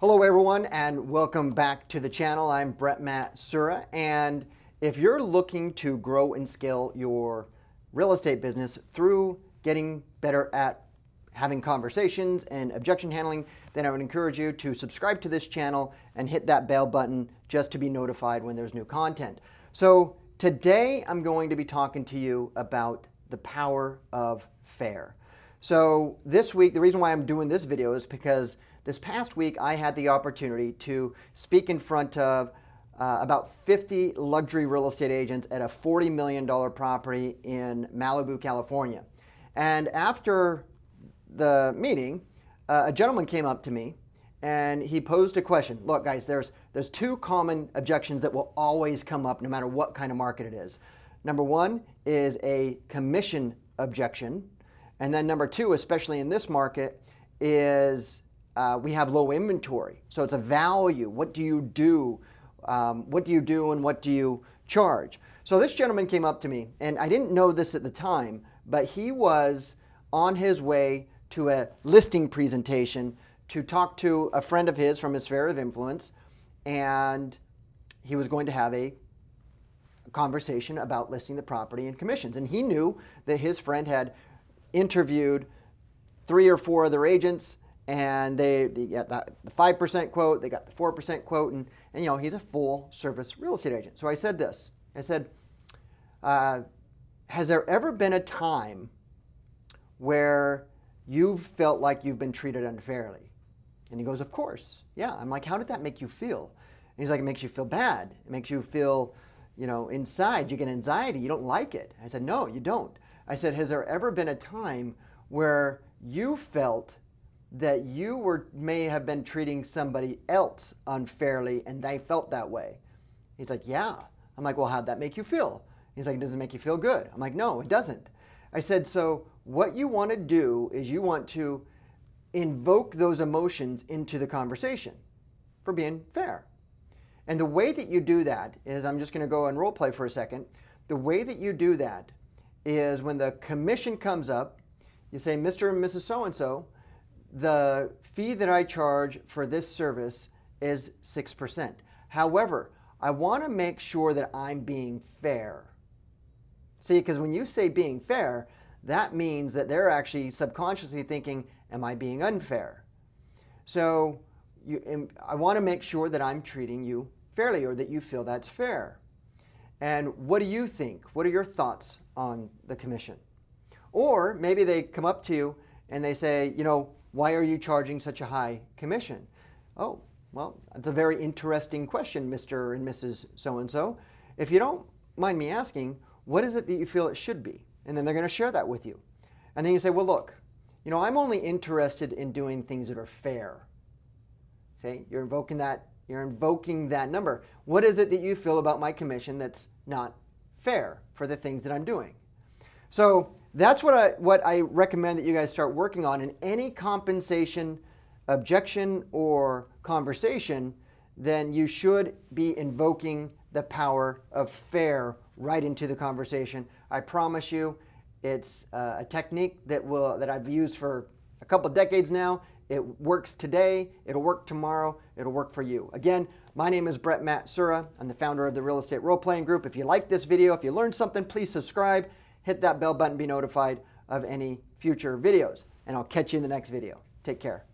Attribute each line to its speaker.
Speaker 1: Hello everyone and welcome back to the channel. I'm Brett Matt Sura, and if you're looking to grow and scale your real estate business through getting better at having conversations and objection handling, then I would encourage you to subscribe to this channel and hit that bell button just to be notified when there's new content. So today I'm going to be talking to you about the power of fair. So this week, the reason why I'm doing this video is because this past week I had the opportunity to speak in front of about 50 luxury real estate agents at a $40 million property in Malibu, California. And after the meeting, a gentleman came up to me and he posed a question. Look guys, there's two common objections that will always come up no matter what kind of market it is. Number one is a commission objection. And then number two, especially in this market, is we have low inventory. So it's a value. What do you do? What do you do and what do you charge? So this gentleman came up to me, and I didn't know this at the time, but he was on his way to a listing presentation to talk to a friend of his from his sphere of influence, and he was going to have a conversation about listing the property and commissions. And he knew that his friend had interviewed 3 or 4 other agents, and they got the 5% quote, they got the 4% quote, and you know, he's a full service real estate agent. So I said this, I said, has there ever been a time where you've felt like you've been treated unfairly? And he goes, of course, yeah. I'm like, how did that make you feel? And he's like, it makes you feel bad. It makes you feel, you know, inside, you get anxiety, you don't like it. I said, no, you don't. I said, has there ever been a time where you felt that you may have been treating somebody else unfairly and they felt that way? He's like, yeah. I'm like, well, how'd that make you feel? He's like, does it make you feel good? I'm like, no, it doesn't. I said, so what you want to do is you want to invoke those emotions into the conversation for being fair. And the way that you do that is, I'm just going to go and role play for a second. The way that you do that is when the commission comes up, you say, Mr. and Mrs. So-and-so, the fee that I charge for this service is 6%. However, I want to make sure that I'm being fair. See, because when you say being fair, that means that they're actually subconsciously thinking, am I being unfair? So I want to make sure that I'm treating you fairly, or that you feel that's fair. And what do you think? What are your thoughts on the commission? Or maybe they come up to you and they say, you know, why are you charging such a high commission? Oh, well, that's a very interesting question, Mr. and Mrs. So-and-so. If you don't mind me asking, what is it that you feel it should be? And then they're going to share that with you. And then you say, well, look, you know, I'm only interested in doing things that are fair. See, you're invoking that number. What is it that you feel about my commission that's not fair for the things that I'm doing? So that's what I recommend that you guys start working on in any compensation, objection, or conversation. Then you should be invoking the power of fair right into the conversation. I promise you, it's a technique that I've used for a couple decades now. It works today, it'll work tomorrow, it'll work for you. Again, my name is Brett Matt Sura. I'm the founder of the Real Estate Role Playing Group. If you like this video, if you learned something, please subscribe, hit that bell button, be notified of any future videos, and I'll catch you in the next video. Take care.